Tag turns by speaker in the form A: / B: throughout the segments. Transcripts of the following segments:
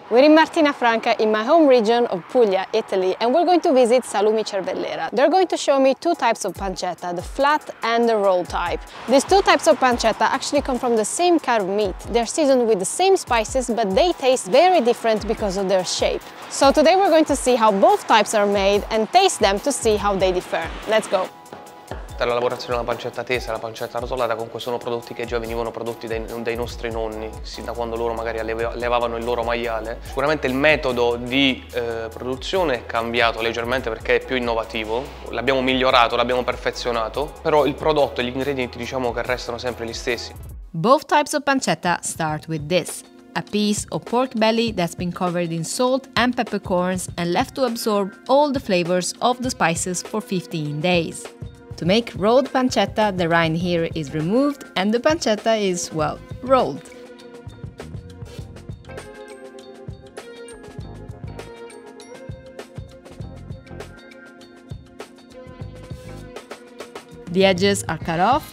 A: We're in Martina Franca in my home region of Puglia, Italy, and we're going to visit Salumi Cervellera. They're going to show me two types of pancetta, the flat and the roll type. These two types of pancetta actually come from the same kind of meat. They're seasoned with the same spices, but they taste very different because of their shape. So today we're going to see how both types are made and taste them to see how they differ. Let's go!
B: La lavorazione della pancetta tesa e la pancetta rotolata comunque sono prodotti che già venivano prodotti dai nostri nonni, sin da quando loro magari allevavano il loro maiale. Sicuramente il metodo di produzione è cambiato leggermente perché è più innovativo, l'abbiamo migliorato, l'abbiamo perfezionato, però il prodotto e gli ingredienti diciamo che restano sempre gli stessi.
C: Both types of pancetta start with this. A piece of pork belly that's been covered in salt and peppercorns and left to absorb all the flavors of the spices for 15 days. To make rolled pancetta, the rind here is removed and the pancetta is, well, rolled. The edges are cut off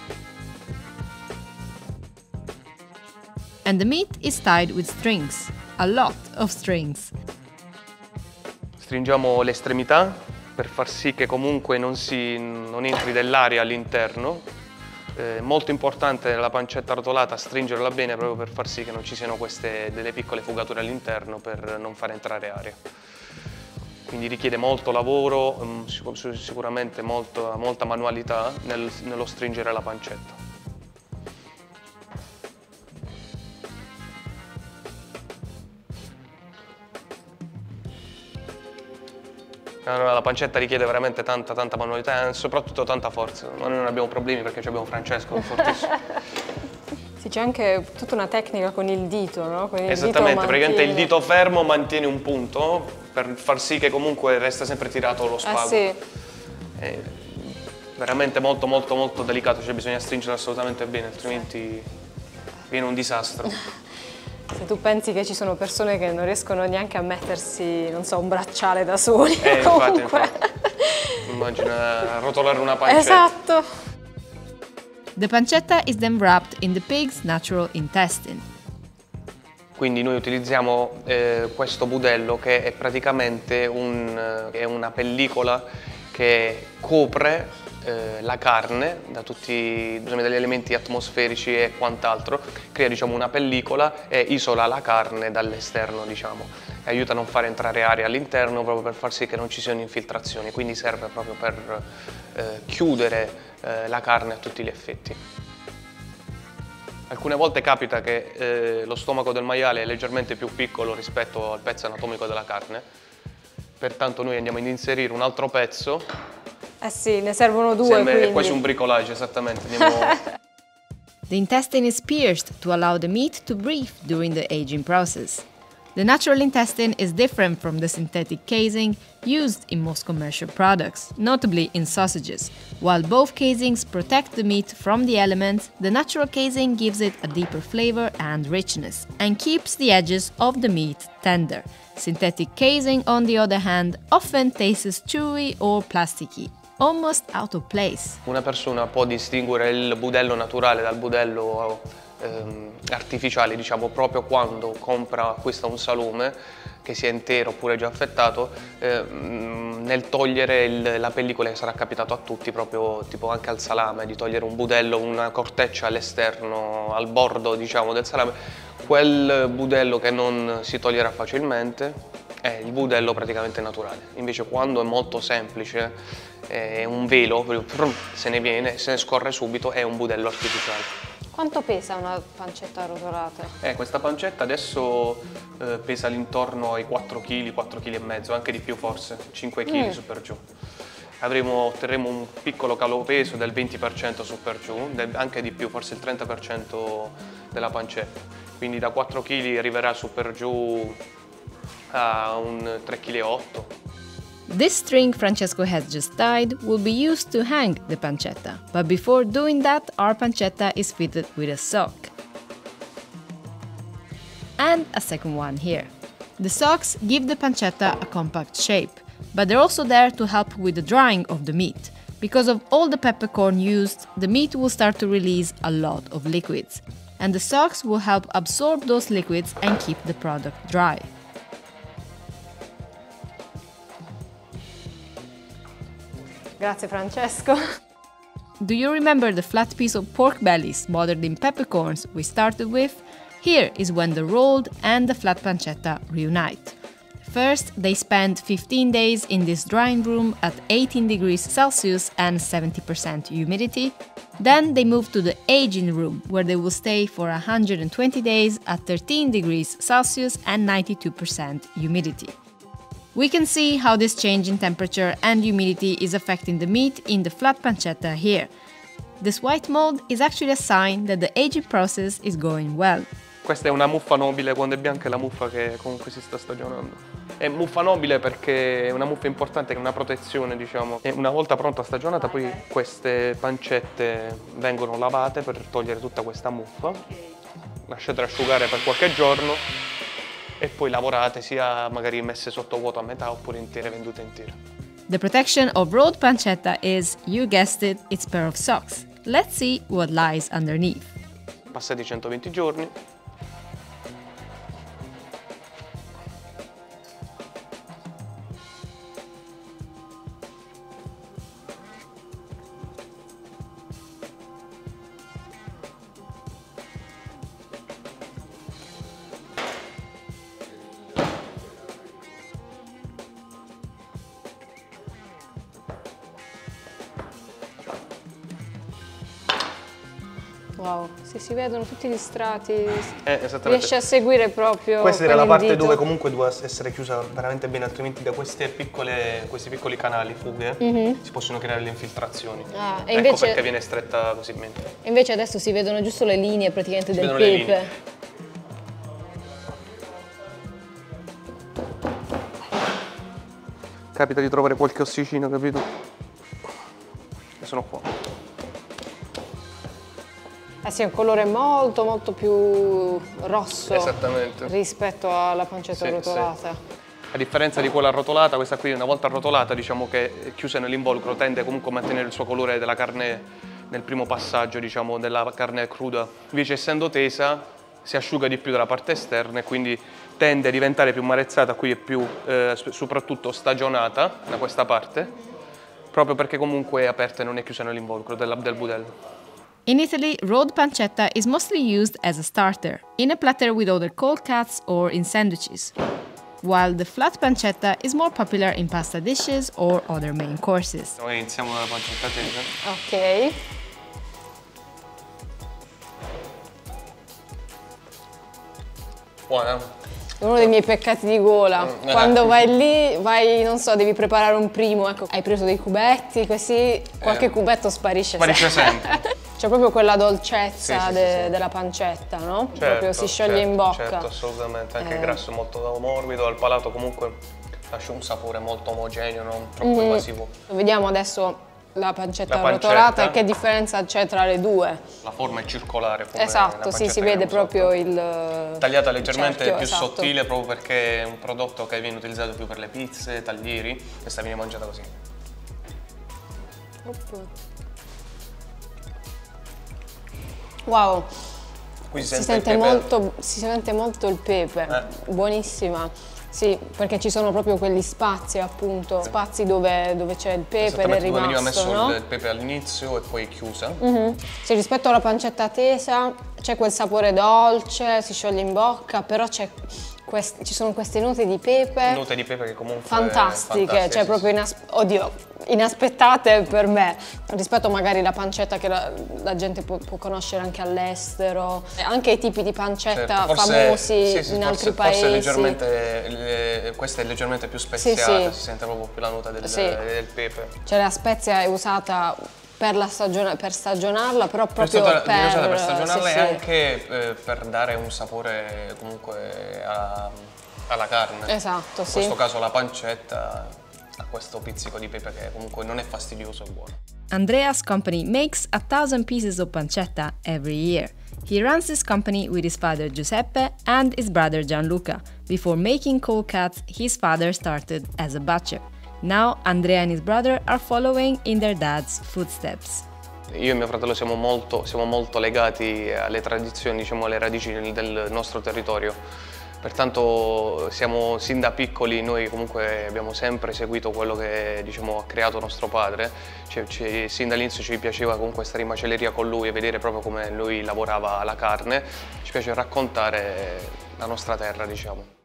C: and the meat is tied with strings, a lot of strings.
B: Stringiamo le estremità per far sì che comunque non entri dell'aria all'interno. È molto importante nella pancetta rotolata stringerla bene proprio per far sì che non ci siano delle piccole fugature all'interno per non far entrare aria. Quindi richiede molto lavoro, sicuramente molta manualità nello stringere la pancetta. Allora, la pancetta richiede veramente tanta manualità e soprattutto tanta forza. Ma noi non abbiamo problemi perché abbiamo Francesco, fortissimo.
A: Sì, c'è anche tutta una tecnica con il dito, no? Con il
B: Esattamente,
A: dito
B: praticamente il dito fermo mantiene un punto per far sì che comunque resta sempre tirato lo spago.
A: Sì.
B: È veramente molto delicato, cioè bisogna stringere assolutamente bene, altrimenti viene un disastro.
A: Se tu pensi che ci sono persone che non riescono neanche a mettersi, non so, un bracciale da soli,
B: infatti. Immagina rotolare una pancetta.
A: Esatto!
C: The pancetta is then wrapped in the pig's natural intestine.
B: Quindi noi utilizziamo questo budello che è praticamente una pellicola che copre la carne da tutti dagli elementi atmosferici e quant'altro, crea diciamo una pellicola e isola la carne dall'esterno, diciamo, e aiuta a non far entrare aria all'interno proprio per far sì che non ci siano infiltrazioni, quindi serve proprio per chiudere la carne a tutti gli effetti. Alcune volte capita che lo stomaco del maiale è leggermente più piccolo rispetto al pezzo anatomico della carne, pertanto noi andiamo ad inserire un altro pezzo.
A: Eh sì, ne servono due, quindi.
B: È quasi un bricolage, esattamente.
C: The intestine is pierced to allow the meat to breathe during the aging process. The natural intestine is different from the synthetic casing used in most commercial products, notably in sausages. While both casings protect the meat from the elements, the natural casing gives it a deeper flavor and richness, and keeps the edges of the meat tender. Synthetic casing, on the other hand, often tastes chewy or plasticky, almost out of place.
B: Una persona può distinguere il budello naturale dal budello artificiale, diciamo, proprio quando acquista un salume, che sia intero oppure già affettato, nel togliere la pellicola, che sarà capitato a tutti, proprio tipo anche al salame, di togliere un budello, una corteccia all'esterno, al bordo, diciamo, del salame. Quel budello che non si toglierà facilmente è il budello praticamente naturale. Invece quando è molto semplice, è un velo, se ne scorre subito, è un budello artificiale.
A: Quanto pesa una pancetta rotolata?
B: Questa pancetta adesso pesa all'intorno ai 4 kg, 4 kg e mezzo, anche di più forse, 5 kg su per giù. Otterremo un piccolo calo peso del 20% su per giù, anche di più, forse il 30% della pancetta. Quindi da 4 kg arriverà su per giù a un 3,8 kg.
C: This string Francesco has just tied will be used to hang the pancetta, but before doing that, our pancetta is fitted with a sock. And a second one here. The socks give the pancetta a compact shape, but they're also there to help with the drying of the meat. Because of all the peppercorn used, the meat will start to release a lot of liquids, and the socks will help absorb those liquids and keep the product dry.
A: Grazie Francesco.
C: Do you remember the flat piece of pork belly smothered in peppercorns we started with? Here is when the rolled and the flat pancetta reunite. First, they spend 15 days in this drying room at 18 degrees Celsius and 70% humidity. Then they move to the aging room, where they will stay for 120 days at 13 degrees Celsius and 92% humidity. We can see how this change in temperature and humidity is affecting the meat in the flat pancetta here. This white mold is actually a sign that the aging process is going well.
B: Questa è una muffa nobile, quando è bianca è la muffa che comunque si sta stagionando. È muffa nobile perché è una muffa importante, che è una protezione, diciamo. E una volta pronta stagionata, poi queste pancette vengono lavate per togliere tutta questa muffa. Lasciate asciugare per qualche giorno e poi lavorate, sia magari messe sotto vuoto a metà oppure intere, vendute intere.
C: The protection of rolled pancetta is, you guessed it, its pair of socks. Let's see what lies underneath.
B: Passati 120 giorni.
A: Wow, si vedono tutti gli strati,
B: esattamente.
A: riesci a seguire proprio.
B: Questa era la parte dove comunque doveva essere chiusa veramente bene, altrimenti da questi piccoli canali, fughe, si possono creare le infiltrazioni.
A: E
B: ecco
A: invece,
B: perché viene stretta così bene.
A: Invece adesso si vedono giusto le linee praticamente del
B: vedono le
A: pepe.
B: linee. Capita di trovare qualche ossicino, capito? E sono qua.
A: Eh sì, è un colore molto molto più rosso.
B: Esattamente.
A: Rispetto alla pancetta arrotolata.
B: Sì. A differenza di quella arrotolata, questa qui una volta arrotolata, diciamo che chiusa nell'involucro, tende comunque a mantenere il suo colore della carne nel primo passaggio, diciamo, della carne cruda. Invece essendo tesa si asciuga di più dalla parte esterna e quindi tende a diventare più marezzata qui e più soprattutto stagionata da questa parte, proprio perché comunque è aperta e non è chiusa nell'involucro del budello.
C: In Italy, rolled pancetta is mostly used as a starter, in a platter with other cold cuts or in sandwiches, while the flat pancetta is more popular in pasta dishes or other main courses.
B: Noi iniziamo dalla pancetta tesa.
A: Ok.
B: Buona.
A: Uno dei miei peccati di gola. Quando vai lì, non so, devi preparare un primo, ecco, hai preso dei cubetti, così qualche cubetto sparisce
B: sempre.
A: C'è proprio quella dolcezza
B: Sì.
A: della pancetta, no?
B: Certo,
A: proprio si scioglie in bocca.
B: Certo, assolutamente. Anche il grasso è molto morbido, al palato comunque lascia un sapore molto omogeneo, non troppo invasivo.
A: Vediamo adesso la pancetta arrotolata e che differenza c'è tra le due.
B: La forma è circolare. Come
A: esatto, sì, si vede proprio il
B: tagliata leggermente
A: cerchio,
B: più
A: esatto.
B: sottile, proprio perché è un prodotto che viene utilizzato più per le pizze, taglieri. Questa viene mangiata così.
A: Wow,
B: Qui
A: si sente molto il pepe, buonissima. Sì, perché ci sono proprio quegli spazi, appunto, spazi dove c'è il pepe ed è rimasto,
B: dove veniva messo
A: no?
B: il pepe all'inizio e poi chiusa.
A: Sì, rispetto alla pancetta tesa c'è quel sapore dolce, si scioglie in bocca, però ci sono queste note di pepe.
B: Note di pepe che comunque
A: fantastiche, cioè proprio inaspettate per me, rispetto magari alla pancetta che la gente può conoscere anche all'estero, anche i tipi di pancetta famosi in altri paesi.
B: Forse leggermente, questa è leggermente più speziata, si sente proprio più la nota del pepe.
A: Cioè la spezia è usata per stagionarla, però proprio
B: per stagionarla e anche per dare un sapore comunque alla carne.
A: Esatto,
B: in questo caso la pancetta ha questo pizzico di pepe che comunque non è fastidioso, è buono.
C: Andrea's company makes 1,000 pieces of pancetta every year. He runs this company with his father Giuseppe and his brother Gianluca. Before making cold cuts, his father started as a butcher. Now Andrea and his brother are following in their dad's footsteps.
B: Io e mio fratello siamo molto legati alle tradizioni, diciamo alle radici del nostro territorio. Pertanto siamo sin da piccoli, noi comunque abbiamo sempre seguito quello che diciamo, ha creato nostro padre, sin dall'inizio ci piaceva comunque stare in macelleria con lui e vedere proprio come lui lavorava la carne, ci piace raccontare la nostra terra, diciamo.